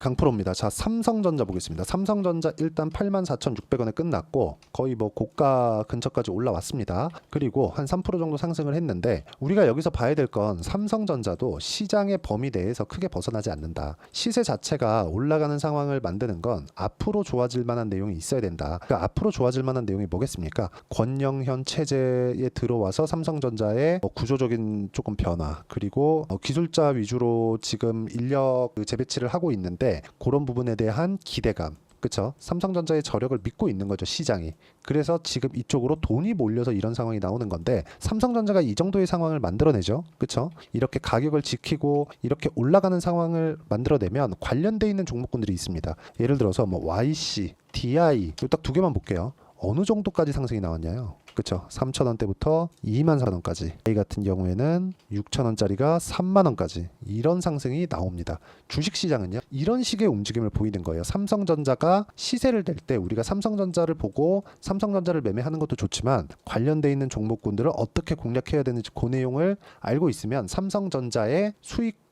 강프로입니다. 자, 삼성전자 보겠습니다. 삼성전자 일단 84,600원에 끝났고 거의 뭐 고가 근처까지 올라왔습니다. 그리고 한 3% 정도 상승을 했는데 우리가 여기서 봐야 될 건 삼성전자도 시장의 범위 내에서 크게 벗어나지 않는다. 시세 자체가 올라가는 상황을 만드는 건 앞으로 좋아질 만한 내용이 있어야 된다. 그러니까 앞으로 좋아질 만한 내용이 뭐겠습니까? 권영현 체제에 들어와서 삼성전자의 구조적인 조금 변화, 그리고 기술자 위주로 지금 인력 재배치를 하고 있는데 그런 부분에 대한 기대감, 그쵸? 삼성전자의 저력을 믿고 있는 거죠, 시장이. 그래서 지금 이쪽으로 돈이 몰려서 이런 상황이 나오는 건데 삼성전자가 이 정도의 상황을 만들어내죠, 그쵸? 이렇게 가격을 지키고 이렇게 올라가는 상황을 만들어내면 관련돼 있는 종목군들이 있습니다. 예를 들어서 뭐 YC, DI, 딱 두 개만 볼게요. 어느 정도까지 상승이 나왔냐요? 그쵸? 3,000원대부터 24,000원까지. A 같은 경우에는 6,000원짜리가 30,000원까지 이런 상승이 나옵니다. 주식시장은요, 이런 식의 움직임을 보이는 거예요. 삼성전자가 시세를 낼 때 우리가 삼성전자를 보고 삼성전자를 매매하는 것도 좋지만 관련돼 있는 종목군들을 어떻게 공략해야 되는지 그 내용을 알고 있으면 삼성전자의 수익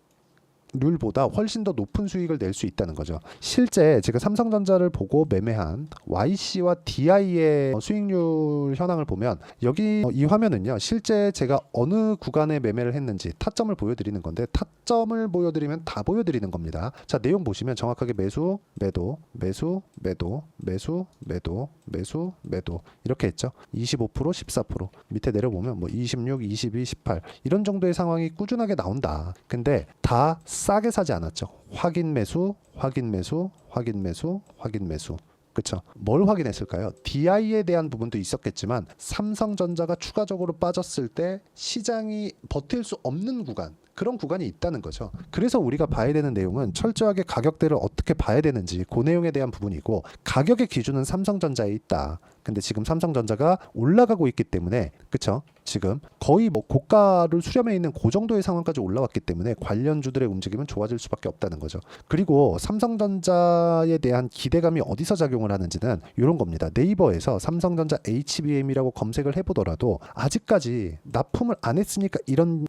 률보다 훨씬 더 높은 수익을 낼 수 있다는 거죠. 실제 제가 삼성전자를 보고 매매한 YC와 DI의 수익률 현황을 보면 여기 이 화면은요, 실제 제가 어느 구간에 매매를 했는지 타점을 보여드리는 건데 타점을 보여드리면 다 보여드리는 겁니다. 자, 내용 보시면 정확하게 매수, 매도, 매수, 매도, 매수, 매도, 매수, 매도 이렇게 했죠. 25%, 14%. 밑에 내려보면 뭐 26, 22, 18 이런 정도의 상황이 꾸준하게 나온다. 근데 다 싸게 사지 않았죠. 확인 매수, 확인 매수, 확인 매수, 확인 매수. 그쵸? 뭘 확인했을까요? DI에 대한 부분도 있었겠지만 삼성전자가 추가적으로 빠졌을 때 시장이 버틸 수 없는 구간, 그런 구간이 있다는 거죠. 그래서 우리가 봐야 되는 내용은 철저하게 가격대를 어떻게 봐야 되는지 그 내용에 대한 부분이고, 가격의 기준은 삼성전자에 있다. 근데 지금 삼성전자가 올라가고 있기 때문에, 그쵸? 지금 거의 뭐 고가를 수렴해 있는 그 정도의 상황까지 올라왔기 때문에 관련주들의 움직임은 좋아질 수밖에 없다는 거죠. 그리고 삼성전자에 대한 기대감이 어디서 작용을 하는지는 이런 겁니다. 네이버에서 삼성전자 HBM이라고 검색을 해보더라도 아직까지 납품을 안 했으니까 이런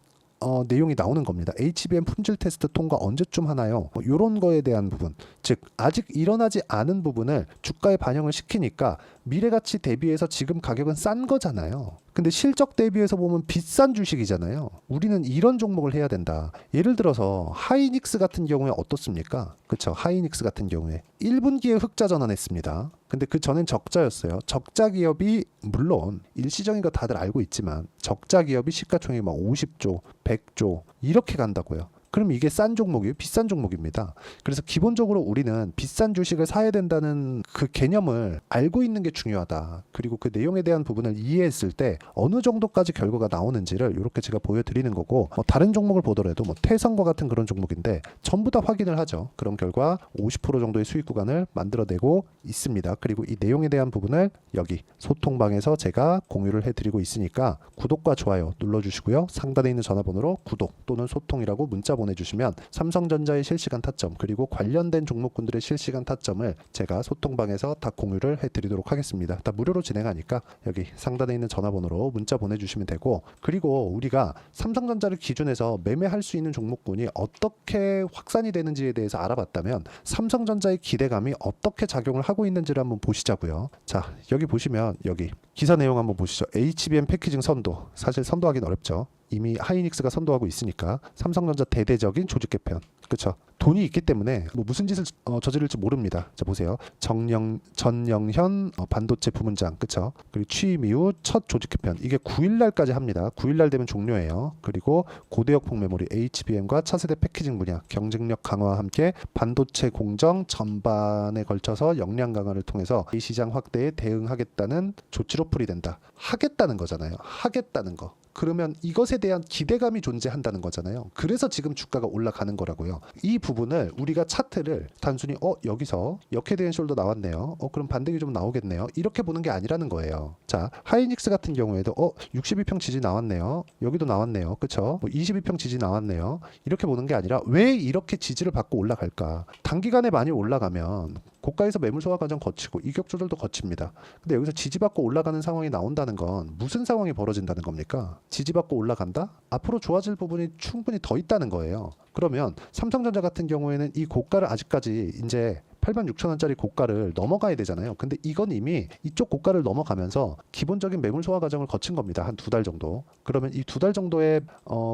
내용이 나오는 겁니다. HBM 품질 테스트 통과 언제쯤 하나요? 이런 거에 대한 부분, 즉 아직 일어나지 않은 부분을 주가에 반영을 시키니까 미래가치 대비해서 지금 가격은 싼 거잖아요. 근데 실적 대비해서 보면 비싼 주식이잖아요. 우리는 이런 종목을 해야 된다. 예를 들어서 하이닉스 같은 경우에 어떻습니까? 그쵸? 하이닉스 같은 경우에 1분기에 흑자 전환했습니다. 근데 그 전엔 적자였어요. 적자 기업이 물론 일시적인 거 다들 알고 있지만 적자 기업이 시가총액이 막 50조, 100조 이렇게 간다고요. 그럼 이게 싼 종목이에요? 비싼 종목입니다. 그래서 기본적으로 우리는 비싼 주식을 사야 된다는 그 개념을 알고 있는 게 중요하다. 그리고 그 내용에 대한 부분을 이해했을 때 어느 정도까지 결과가 나오는지를 이렇게 제가 보여드리는 거고, 다른 종목을 보더라도 뭐 태성과 같은 그런 종목인데 전부 다 확인을 하죠. 그런 결과 50% 정도의 수익 구간을 만들어내고 있습니다. 그리고 이 내용에 대한 부분을 여기 소통방에서 제가 공유를 해드리고 있으니까 구독과 좋아요 눌러주시고요. 상단에 있는 전화번호로 구독 또는 소통이라고 문자 보내주시면 삼성전자의 실시간 타점, 그리고 관련된 종목군들의 실시간 타점을 제가 소통방에서 다 공유를 해드리도록 하겠습니다. 다 무료로 진행하니까 여기 상단에 있는 전화번호로 문자 보내주시면 되고, 그리고 우리가 삼성전자를 기준해서 매매할 수 있는 종목군이 어떻게 확산이 되는지에 대해서 알아봤다면 삼성전자의 기대감이 어떻게 작용을 하고 있는지를 한번 보시자고요. 자, 여기 보시면 여기 기사 내용 한번 보시죠. HBM 패키징 선도, 사실 선도하기는 어렵죠. 이미 하이닉스가 선도하고 있으니까 삼성전자 대대적인 조직 개편, 그렇죠? 돈이 있기 때문에 뭐 무슨 짓을 저지를지 모릅니다. 자, 보세요. 전영현 반도체 부문장, 그렇죠? 그리고 취임 이후 첫 조직 개편, 이게 9일날까지 합니다. 9일날 되면 종료해요. 그리고 고대역폭 메모리 HBM과 차세대 패키징 분야 경쟁력 강화와 함께 반도체 공정 전반에 걸쳐서 역량 강화를 통해서 이 시장 확대에 대응하겠다는 조치로 풀이된다. 하겠다는 거잖아요. 하겠다는 거. 그러면 이것에 대한 기대감이 존재한다는 거잖아요. 그래서 지금 주가가 올라가는 거라고요. 이 부분을 우리가 차트를 단순히 여기서 역헤드 숄더 나왔네요. 그럼 반등이 좀 나오겠네요. 이렇게 보는 게 아니라는 거예요. 자, 하이닉스 같은 경우에도 62평 지지 나왔네요. 여기도 나왔네요. 그쵸? 22평 지지 나왔네요. 이렇게 보는 게 아니라 왜 이렇게 지지를 받고 올라갈까? 단기간에 많이 올라가면 고가에서 매물 소화 과정 거치고 이격 조절도 거칩니다. 근데 여기서 지지받고 올라가는 상황이 나온다는 건 무슨 상황이 벌어진다는 겁니까? 지지받고 올라간다? 앞으로 좋아질 부분이 충분히 더 있다는 거예요. 그러면 삼성전자 같은 경우에는 이 고가를 아직까지 이제 86,000원짜리 고가를 넘어가야 되잖아요. 근데 이건 이미 이쪽 고가를 넘어가면서 기본적인 매물 소화 과정을 거친 겁니다. 한 2달 정도. 그러면 이 2달 정도의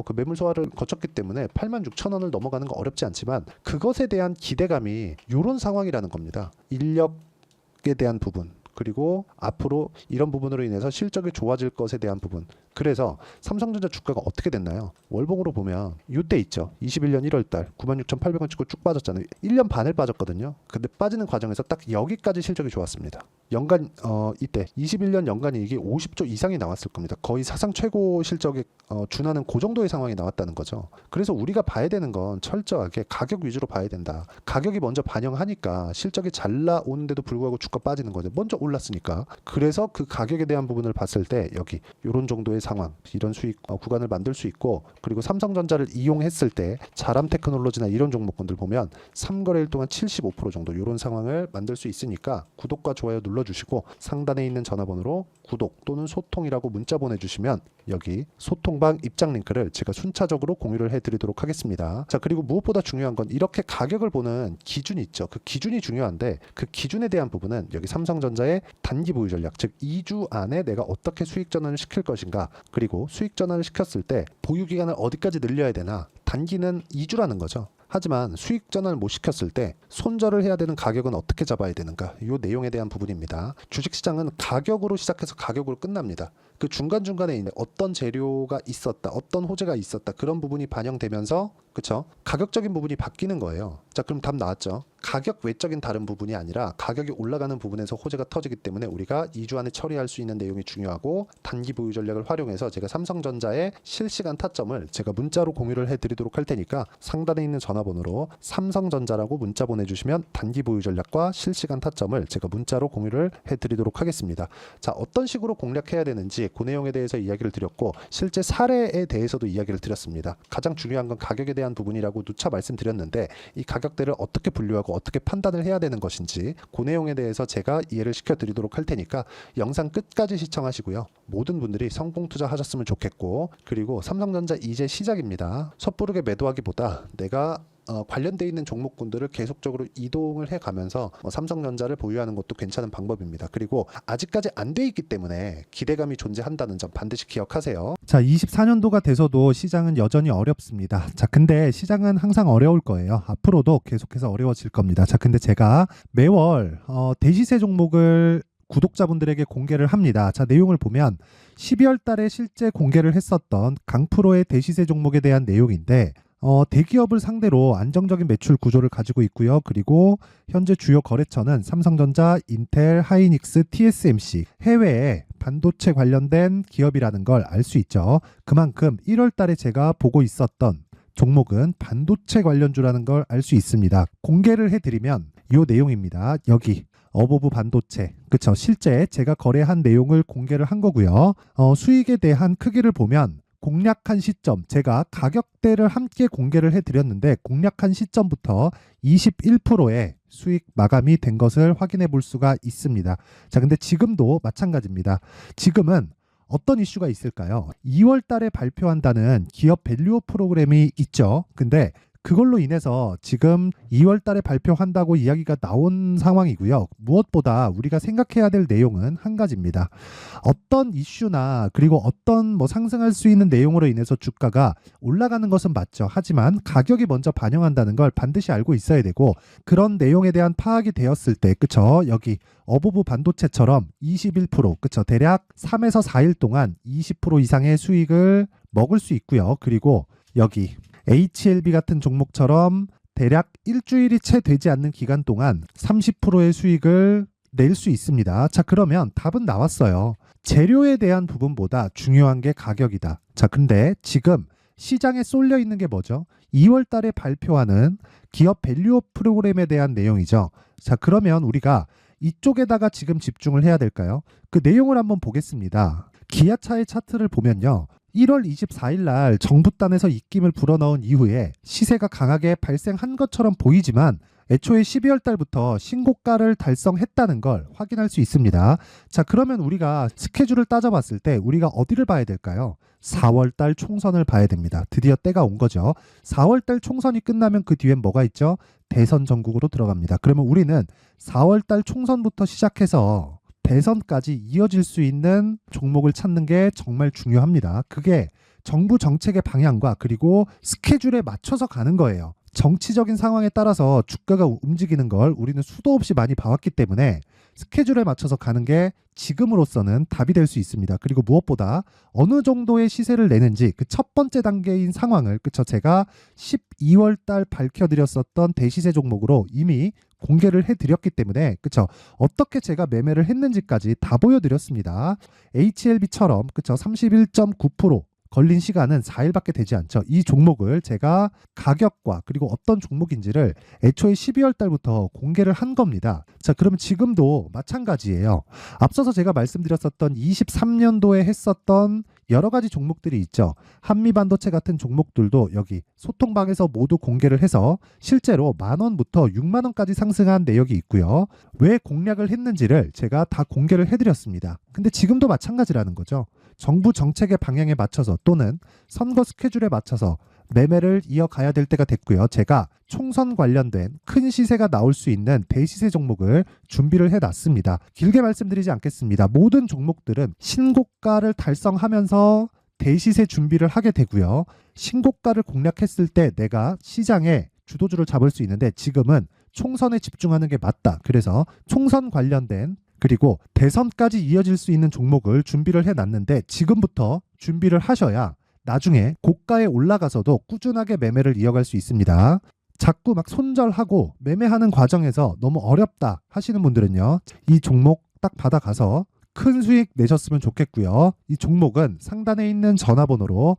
그 매물 소화를 거쳤기 때문에 86,000원을 넘어가는 거 어렵지 않지만 그것에 대한 기대감이 이런 상황이라는 겁니다. 인력에 대한 부분. 그리고 앞으로 이런 부분으로 인해서 실적이 좋아질 것에 대한 부분. 그래서 삼성전자 주가가 어떻게 됐나요? 월봉으로 보면 이때 있죠. 21년 1월달 96,800원 찍고 쭉 빠졌잖아요. 1년 반을 빠졌거든요. 근데 빠지는 과정에서 딱 여기까지 실적이 좋았습니다. 연간 이때 21년 연간 이익이 50조 이상이 나왔을 겁니다. 거의 사상 최고 실적에 준하는 그 정도의 상황이 나왔다는 거죠. 그래서 우리가 봐야 되는 건 철저하게 가격 위주로 봐야 된다. 가격이 먼저 반영하니까 실적이 잘 나오는데도 불구하고 주가 빠지는 거죠. 먼저 올랐으니까. 그래서 그 가격에 대한 부분을 봤을 때 여기 이런 정도의 상황, 이런 수익 구간을 만들 수 있고, 그리고 삼성전자를 이용했을 때 자람 테크놀로지나 이런 종목군들 보면 3거래일 동안 75% 정도 이런 상황을 만들 수 있으니까 구독과 좋아요 눌러주시고 상단에 있는 전화번호로 구독 또는 소통이라고 문자 보내주시면 여기 소통방 입장 링크를 제가 순차적으로 공유를 해드리도록 하겠습니다. 자, 그리고 무엇보다 중요한 건 이렇게 가격을 보는 기준이 있죠. 그 기준이 중요한데 그 기준에 대한 부분은 여기 삼성전자의 단기 보유 전략, 즉 2주 안에 내가 어떻게 수익 전환을 시킬 것인가, 그리고 수익 전환을 시켰을 때 보유 기간을 어디까지 늘려야 되나, 단기는 2주라는 거죠. 하지만 수익 전환을 못 시켰을 때 손절을 해야 되는 가격은 어떻게 잡아야 되는가, 이 내용에 대한 부분입니다. 주식시장은 가격으로 시작해서 가격으로 끝납니다. 그 중간중간에 있는 어떤 재료가 있었다, 어떤 호재가 있었다, 그런 부분이 반영되면서 그쵸? 가격적인 부분이 바뀌는 거예요. 자, 그럼 답 나왔죠? 가격 외적인 다른 부분이 아니라 가격이 올라가는 부분에서 호재가 터지기 때문에 우리가 2주 안에 처리할 수 있는 내용이 중요하고, 단기 보유 전략을 활용해서 제가 삼성전자의 실시간 타점을 제가 문자로 공유를 해드리도록 할 테니까 상단에 있는 전화번호로 삼성전자라고 문자 보내주시면 단기 보유 전략과 실시간 타점을 제가 문자로 공유를 해드리도록 하겠습니다. 자, 어떤 식으로 공략해야 되는지 그 내용에 대해서 이야기를 드렸고, 실제 사례에 대해서도 이야기를 드렸습니다. 가장 중요한 건 가격에 대한 부분이라고 누차 말씀드렸는데, 이 가격대를 어떻게 분류하고 어떻게 판단을 해야 되는 것인지 그 내용에 대해서 제가 이해를 시켜드리도록 할 테니까 영상 끝까지 시청하시고요. 모든 분들이 성공 투자하셨으면 좋겠고, 그리고 삼성전자 이제 시작입니다. 섣부르게 매도하기보다 내가 관련되어 있는 종목군들을 계속적으로 이동을 해가면서 삼성전자를 보유하는 것도 괜찮은 방법입니다. 그리고 아직까지 안 돼 있기 때문에 기대감이 존재한다는 점 반드시 기억하세요. 자, 24년도가 돼서도 시장은 여전히 어렵습니다. 자, 근데 시장은 항상 어려울 거예요. 앞으로도 계속해서 어려워질 겁니다. 자, 근데 제가 매월 대시세 종목을 구독자분들에게 공개를 합니다. 자, 내용을 보면 12월 달에 실제 공개를 했었던 강프로의 대시세 종목에 대한 내용인데, 대기업을 상대로 안정적인 매출 구조를 가지고 있고요. 그리고 현재 주요 거래처는 삼성전자, 인텔, 하이닉스, TSMC, 해외에 반도체 관련된 기업이라는 걸 알 수 있죠. 그만큼 1월 달에 제가 보고 있었던 종목은 반도체 관련주라는 걸 알 수 있습니다. 공개를 해드리면 이 내용입니다. 여기 어보브 반도체, 그쵸? 실제 제가 거래한 내용을 공개를 한 거고요. 수익에 대한 크기를 보면 공략한 시점, 제가 가격대를 함께 공개를 해드렸는데 공략한 시점부터 21%의 수익 마감이 된 것을 확인해 볼 수가 있습니다. 자, 근데 지금도 마찬가지입니다. 지금은 어떤 이슈가 있을까요? 2월 달에 발표한다는 기업 밸류업 프로그램이 있죠. 근데 그걸로 인해서 지금 2월 달에 발표한다고 이야기가 나온 상황이고요. 무엇보다 우리가 생각해야 될 내용은 한 가지입니다. 어떤 이슈나 그리고 어떤 상승할 수 있는 내용으로 인해서 주가가 올라가는 것은 맞죠. 하지만 가격이 먼저 반영한다는 걸 반드시 알고 있어야 되고, 그런 내용에 대한 파악이 되었을 때, 그쵸? 여기 어보브 반도체처럼 21%, 그쵸? 대략 3에서 4일 동안 20% 이상의 수익을 먹을 수 있고요. 그리고 여기 HLB 같은 종목처럼 대략 일주일이 채 되지 않는 기간 동안 30%의 수익을 낼 수 있습니다. 자, 그러면 답은 나왔어요. 재료에 대한 부분보다 중요한 게 가격이다. 자, 근데 지금 시장에 쏠려 있는 게 뭐죠? 2월 달에 발표하는 기업 밸류업 프로그램에 대한 내용이죠. 자, 그러면 우리가 이쪽에다가 지금 집중을 해야 될까요? 그 내용을 한번 보겠습니다. 기아차의 차트를 보면요. 1월 24일 날 정부단에서 입김을 불어넣은 이후에 시세가 강하게 발생한 것처럼 보이지만 애초에 12월 달부터 신고가를 달성했다는 걸 확인할 수 있습니다. 자, 그러면 우리가 스케줄을 따져봤을 때 우리가 어디를 봐야 될까요? 4월 달 총선을 봐야 됩니다. 드디어 때가 온 거죠. 4월 달 총선이 끝나면 그 뒤엔 뭐가 있죠? 대선 전국으로 들어갑니다. 그러면 우리는 4월 달 총선부터 시작해서 대선까지 이어질 수 있는 종목을 찾는 게 정말 중요합니다. 그게 정부 정책의 방향과 그리고 스케줄에 맞춰서 가는 거예요. 정치적인 상황에 따라서 주가가 움직이는 걸 우리는 수도 없이 많이 봐왔기 때문에 스케줄에 맞춰서 가는 게 지금으로서는 답이 될 수 있습니다. 그리고 무엇보다 어느 정도의 시세를 내는지 그 첫 번째 단계인 상황을 제가 12월 달 밝혀드렸었던 대시세 종목으로 이미 공개를 해드렸기 때문에 어떻게 제가 매매를 했는지까지 다 보여드렸습니다. HLB처럼 31.9% 걸린 시간은 4일밖에 되지 않죠. 이 종목을 제가 가격과 그리고 어떤 종목인지를 애초에 12월 달부터 공개를 한 겁니다. 자, 그러면 지금도 마찬가지예요. 앞서서 제가 말씀드렸었던 23년도에 했었던 여러 가지 종목들이 있죠. 한미반도체 같은 종목들도 여기 소통방에서 모두 공개를 해서 실제로 10,000원부터 60,000원까지 상승한 내역이 있고요. 왜 공략을 했는지를 제가 다 공개를 해드렸습니다. 근데 지금도 마찬가지라는 거죠. 정부 정책의 방향에 맞춰서 또는 선거 스케줄에 맞춰서 매매를 이어가야 될 때가 됐고요. 제가 총선 관련된 큰 시세가 나올 수 있는 대시세 종목을 준비를 해놨습니다. 길게 말씀드리지 않겠습니다. 모든 종목들은 신고가를 달성하면서 대시세 준비를 하게 되고요. 신고가를 공략했을 때 내가 시장에 주도주를 잡을 수 있는데 지금은 총선에 집중하는 게 맞다. 그래서 총선 관련된 그리고 대선까지 이어질 수 있는 종목을 준비를 해놨는데 지금부터 준비를 하셔야 나중에 고가에 올라가서도 꾸준하게 매매를 이어갈 수 있습니다. 자꾸 막 손절하고 매매하는 과정에서 너무 어렵다 하시는 분들은요. 이 종목 딱 받아가서 큰 수익 내셨으면 좋겠고요. 이 종목은 상단에 있는 전화번호로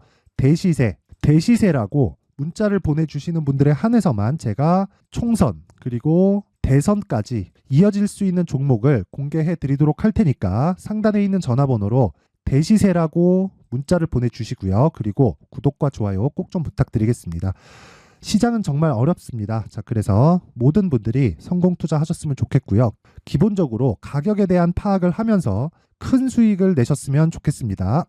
대시세라고 문자를 보내주시는 분들에 한해서만 제가 총선 그리고 대선까지 이어질 수 있는 종목을 공개해 드리도록 할 테니까 상단에 있는 전화번호로 대시세라고 문자를 보내주시고요. 그리고 구독과 좋아요 꼭 좀 부탁드리겠습니다. 시장은 정말 어렵습니다. 자, 그래서 모든 분들이 성공 투자하셨으면 좋겠고요. 기본적으로 가격에 대한 파악을 하면서 큰 수익을 내셨으면 좋겠습니다.